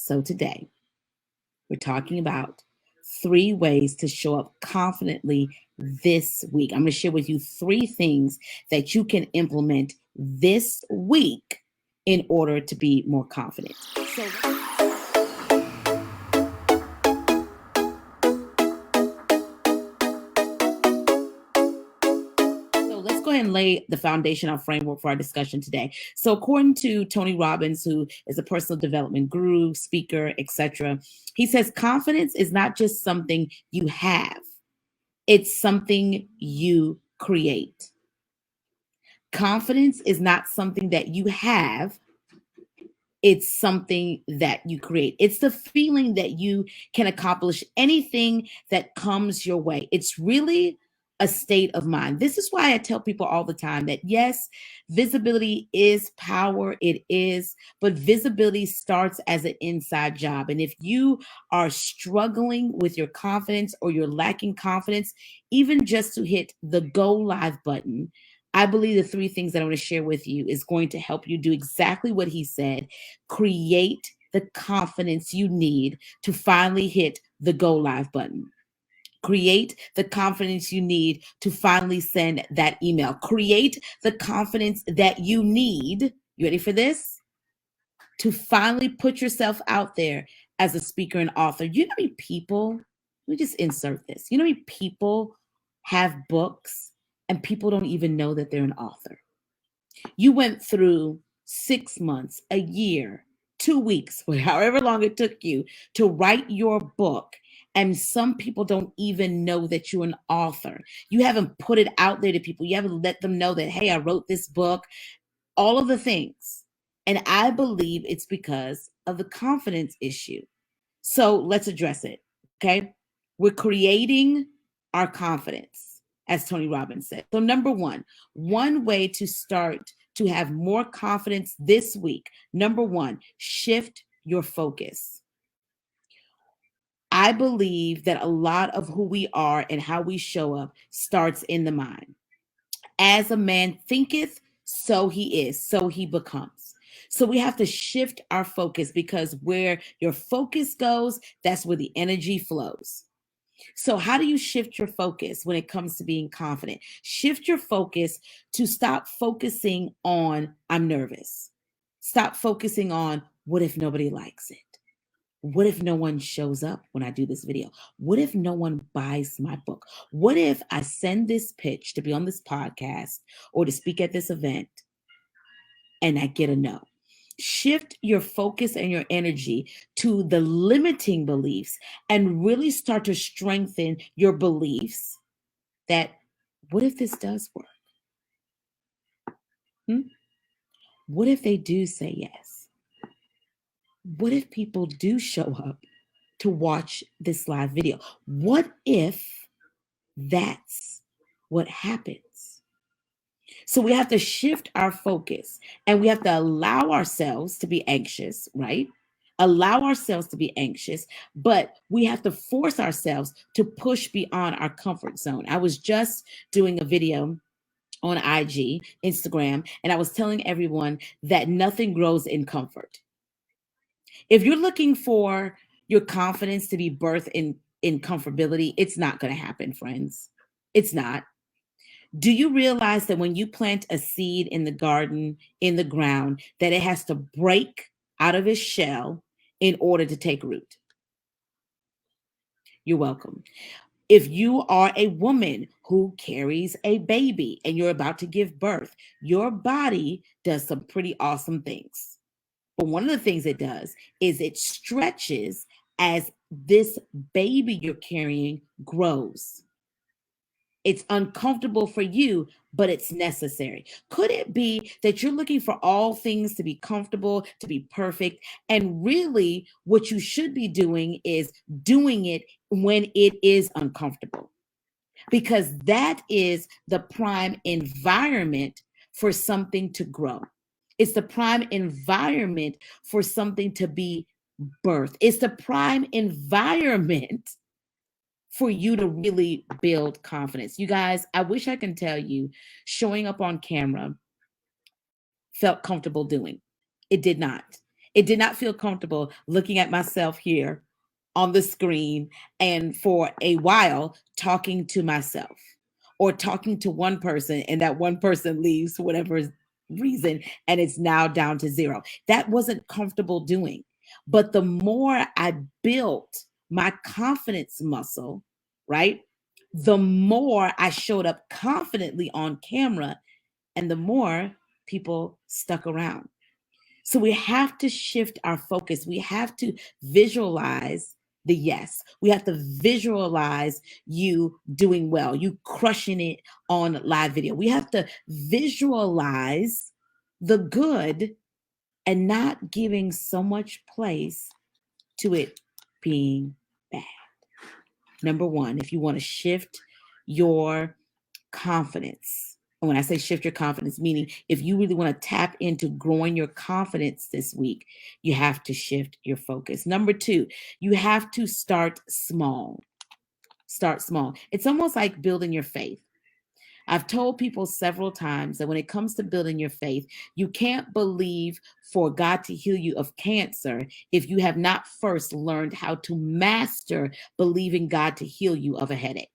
So today, we're talking about 3 ways to show up confidently this week. I'm going to share with you 3 things that you can implement this week in order to be more confident. So let's go ahead and lay the foundation, our framework for our discussion today. So according to Tony Robbins, who is a personal development guru, speaker, etc., he says confidence is not just something you have, it's something you create. Confidence is not something that you have, it's something that you create. It's the feeling that you can accomplish anything that comes your way. It's really a state of mind. This is why I tell people all the time that yes, visibility is power, it is, but visibility starts as an inside job. And if you are struggling with your confidence or you're lacking confidence, even just to hit the go live button, I believe the 3 things that I'm going to share with you is going to help you do exactly what he said. Create the confidence you need to finally hit the go live button. Create the confidence you need to finally send that email. Create the confidence that you need. You ready for this? To finally put yourself out there as a speaker and author. You know how many people, let me just insert this. You know how many people have books and people don't even know that they're an author? You went through 6 months, a year, 2 weeks, however long it took you to write your book. And some people don't even know that you're an author. You haven't put it out there to people. You haven't let them know that, hey, I wrote this book, all of the things. And I believe it's because of the confidence issue. So let's address it, okay? We're creating our confidence, as Tony Robbins said. So number one way to start to have more confidence this week, number 1, shift your focus. I believe that a lot of who we are and how we show up starts in the mind. As a man thinketh, so he is, so he becomes. So we have to shift our focus because where your focus goes, that's where the energy flows. So how do you shift your focus when it comes to being confident? Shift your focus to stop focusing on, I'm nervous. Stop focusing on, what if nobody likes it? What if no one shows up when I do this video? What if no one buys my book? What if I send this pitch to be on this podcast or to speak at this event and I get a no? Shift your focus and your energy to the limiting beliefs and really start to strengthen your beliefs that, what if this does work? What if they do say yes? What if people do show up to watch this live video? What if that's what happens? So we have to shift our focus and we have to allow ourselves to be anxious, right? Allow ourselves to be anxious, but we have to force ourselves to push beyond our comfort zone. I was just doing a video on IG, Instagram, and I was telling everyone that nothing grows in comfort. If you're looking for your confidence to be birthed in comfortability, it's not going to happen, friends. It's not. Do you realize that when you plant a seed in the garden, in the ground, that it has to break out of its shell in order to take root? You're welcome. If you are a woman who carries a baby and you're about to give birth, your body does some pretty awesome things. But one of the things it does is it stretches as this baby you're carrying grows. It's uncomfortable for you, but it's necessary. Could it be that you're looking for all things to be comfortable, to be perfect? And really, what you should be doing is doing it when it is uncomfortable, because that is the prime environment for something to grow. It's the prime environment for something to be birthed. It's the prime environment for you to really build confidence. You guys, I wish I can tell you showing up on camera felt comfortable doing. It did not. It did not feel comfortable looking at myself here on the screen and for a while talking to myself or talking to one person and that one person leaves for whatever reason and it's now down to zero. That wasn't comfortable doing. But the more I built my confidence muscle, right? The more I showed up confidently on camera and the more people stuck around. So we have to shift our focus. We have to visualize the yes. We have to visualize you doing well, you crushing it on live video. We have to visualize the good and not giving so much place to it being bad. Number one, if you want to shift your confidence, and when I say shift your confidence, meaning if you really want to tap into growing your confidence this week, you have to shift your focus. Number two, you have to start small. Start small. It's almost like building your faith. I've told people several times that when it comes to building your faith, you can't believe for God to heal you of cancer if you have not first learned how to master believing God to heal you of a headache.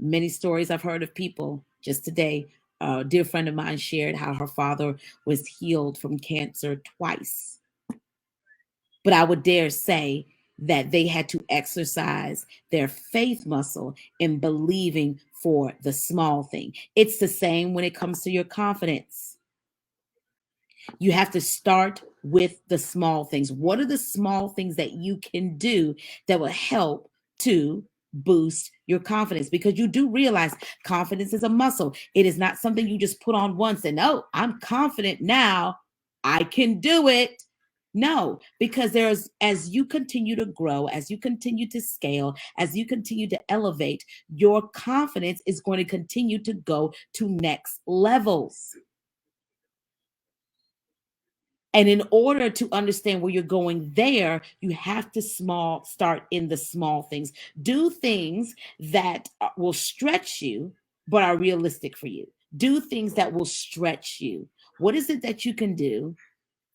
Many stories I've heard of people just today. A dear friend of mine shared how her father was healed from cancer twice. But I would dare say that they had to exercise their faith muscle in believing for the small thing. It's the same when it comes to your confidence. You have to start with the small things. What are the small things that you can do that will help to boost your confidence? Because you do realize confidence is a muscle. It is not something you just put on once and, oh, I'm confident now, I can do it. No, because as you continue to grow, as you continue to scale, as you continue to elevate, your confidence is going to continue to go to next levels. And in order to understand where you're going there, you have to start in the small things. Do things that will stretch you, but are realistic for you. Do things that will stretch you. What is it that you can do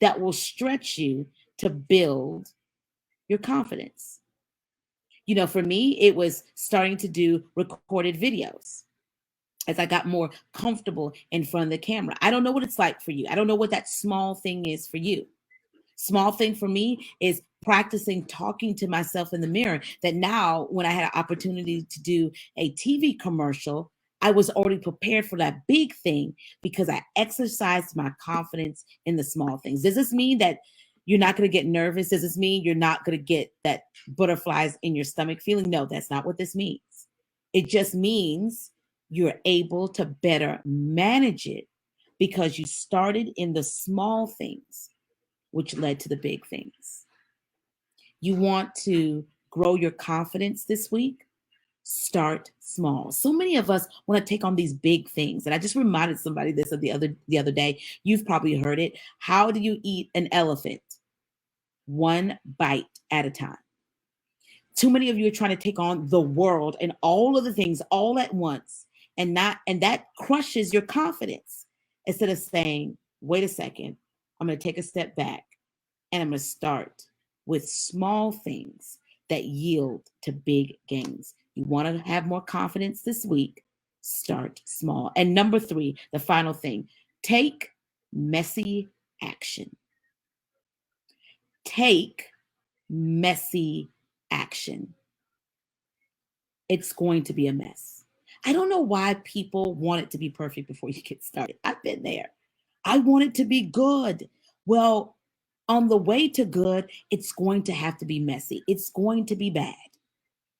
that will stretch you to build your confidence? You know, for me, it was starting to do recorded videos as I got more comfortable in front of the camera. I don't know what it's like for you. I don't know what that small thing is for you. Small thing for me is practicing talking to myself in the mirror, that now when I had an opportunity to do a TV commercial, I was already prepared for that big thing because I exercised my confidence in the small things. Does this mean that you're not going to get nervous? Does this mean you're not going to get that butterflies in your stomach feeling? No, that's not what this means. It just means you're able to better manage it because you started in the small things, which led to the big things. You want to grow your confidence this week? Start small. So many of us want to take on these big things. And I just reminded somebody this of the other day. You've probably heard it. How do you eat an elephant? One bite at a time. Too many of you are trying to take on the world and all of the things all at once, and that crushes your confidence. Instead of saying, wait a second, I'm going to take a step back and I'm going to start with small things that yield to big gains. You want to have more confidence this week? Start small. And number three, the final thing, take messy action. Take messy action. It's going to be a mess. I don't know why people want it to be perfect before you get started. I've been there. I want it to be good. Well, on the way to good, it's going to have to be messy. It's going to be bad.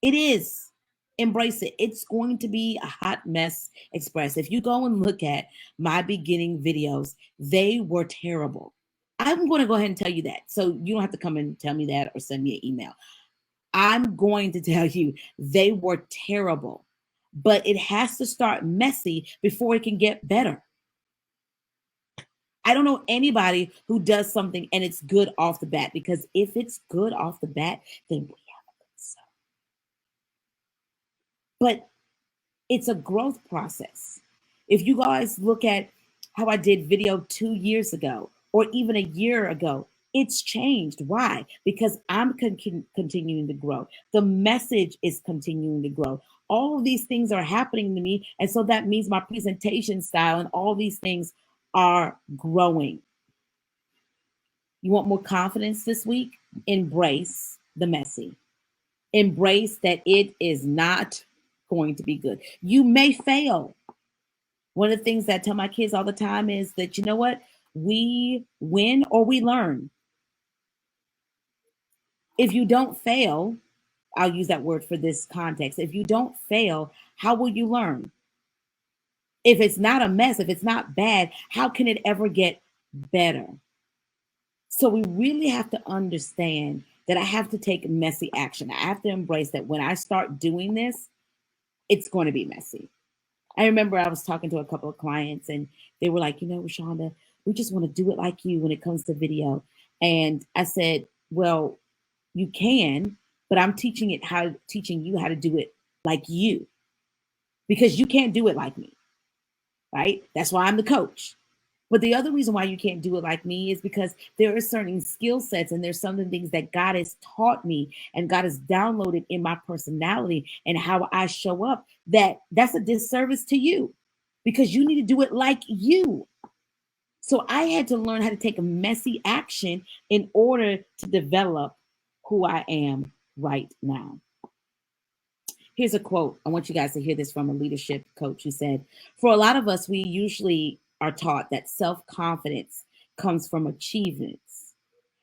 It is. Embrace it. It's going to be a hot mess express. If you go and look at my beginning videos, they were terrible. I'm going to go ahead and tell you that. So you don't have to come and tell me that or send me an email. I'm going to tell you they were terrible, but it has to start messy before it can get better. I don't know anybody who does something and it's good off the bat, because if it's good off the bat, then we have a good stuff. But it's a growth process. If you guys look at how I did video 2 years ago, or even a year ago. It's changed. Why? Because I'm continuing to grow. The message is continuing to grow. All of these things are happening to me. And so that means my presentation style and all these things are growing. You want more confidence this week? Embrace the messy. Embrace that it is not going to be good. You may fail. One of the things that I tell my kids all the time is that, you know what? We win or we learn. If you don't fail, I'll use that word for this context. If you don't fail, how will you learn? If it's not a mess, if it's not bad, how can it ever get better? So we really have to understand that I have to take messy action. I have to embrace that when I start doing this, it's going to be messy. I remember I was talking to a couple of clients and they were like, you know, Rashonda, we just want to do it like you when it comes to video. And I said, well, you can, but I'm teaching you how to do it like you, because you can't do it like me, right? That's why I'm the coach. But the other reason why you can't do it like me is because there are certain skill sets and there's some things that God has taught me and God has downloaded in my personality and how I show up, that's a disservice to you because you need to do it like you. So I had to learn how to take a messy action in order to develop who I am right now. Here's a quote. I want you guys to hear this from a leadership coach who said, for a lot of us, we usually are taught that self-confidence comes from achievements.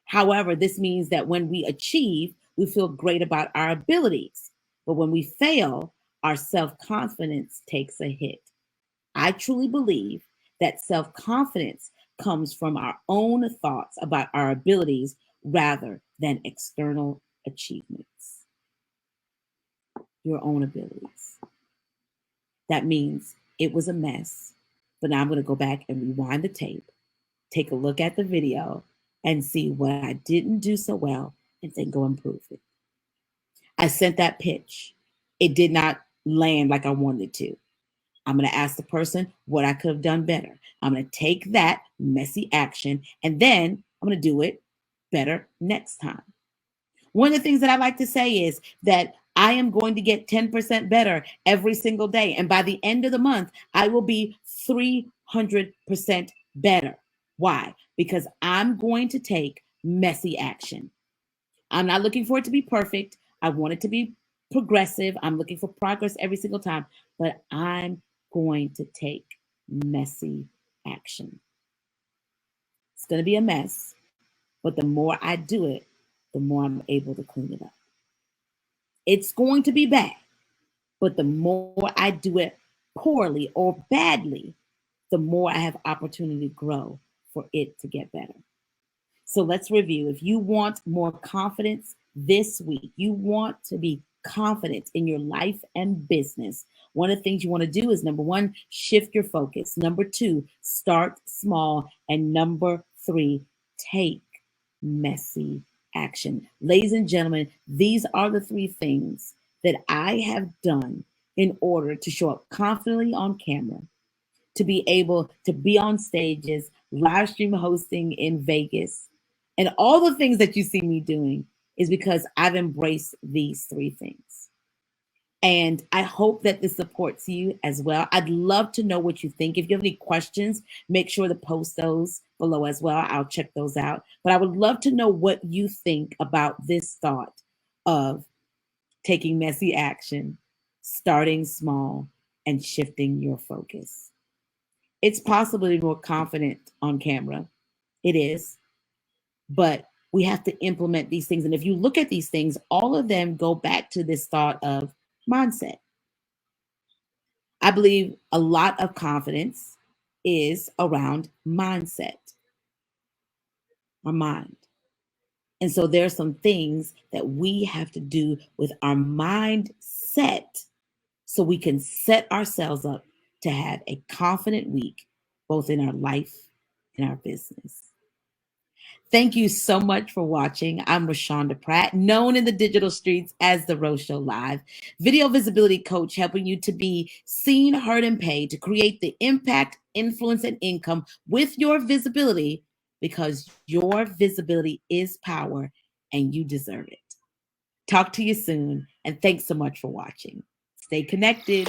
However, this means that when we achieve, we feel great about our abilities. But when we fail, our self-confidence takes a hit. I truly believe that self-confidence comes from our own thoughts about our abilities rather than external achievements. Your own abilities. That means it was a mess, but now I'm going to go back and rewind the tape, take a look at the video, and see what I didn't do so well, and then go improve it. I sent that pitch. It did not land like I wanted it to. I'm going to ask the person what I could have done better. I'm going to take that messy action, and then I'm going to do it better next time. One of the things that I like to say is that I am going to get 10% better every single day. And by the end of the month, I will be 300% better. Why? Because I'm going to take messy action. I'm not looking for it to be perfect. I want it to be progressive. I'm looking for progress every single time, but I'm going to take messy action. It's going to be a mess, but the more I do it, the more I'm able to clean it up. It's going to be bad, but the more I do it poorly or badly, the more I have opportunity to grow for it to get better. So let's review. If you want more confidence this week, you want to be confident in your life and business, one of the things you want to do is, number one, shift your focus. Number two, start small. And number three, take messy action. Ladies and gentlemen, these are the three things that I have done in order to show up confidently on camera, to be able to be on stages, live stream hosting in Vegas, and all the things that you see me doing is because I've embraced these three things. And I hope that this supports you as well. I'd love to know what you think. If you have any questions, make sure to post those below as well. I'll check those out. But I would love to know what you think about this thought of taking messy action, starting small, and shifting your focus. It's possible to be more confident on camera. It is. But we have to implement these things. And if you look at these things, all of them go back to this thought of mindset. I believe a lot of confidence is around mindset, our mind. And so there are some things that we have to do with our mindset so we can set ourselves up to have a confident week, both in our life and our business. Thank you so much for watching. I'm Rashonda Pratt, known in the digital streets as The Ro Show Live, video visibility coach, helping you to be seen, heard, and paid to create the impact, influence, and income with your visibility because your visibility is power and you deserve it. Talk to you soon, and thanks so much for watching. Stay connected.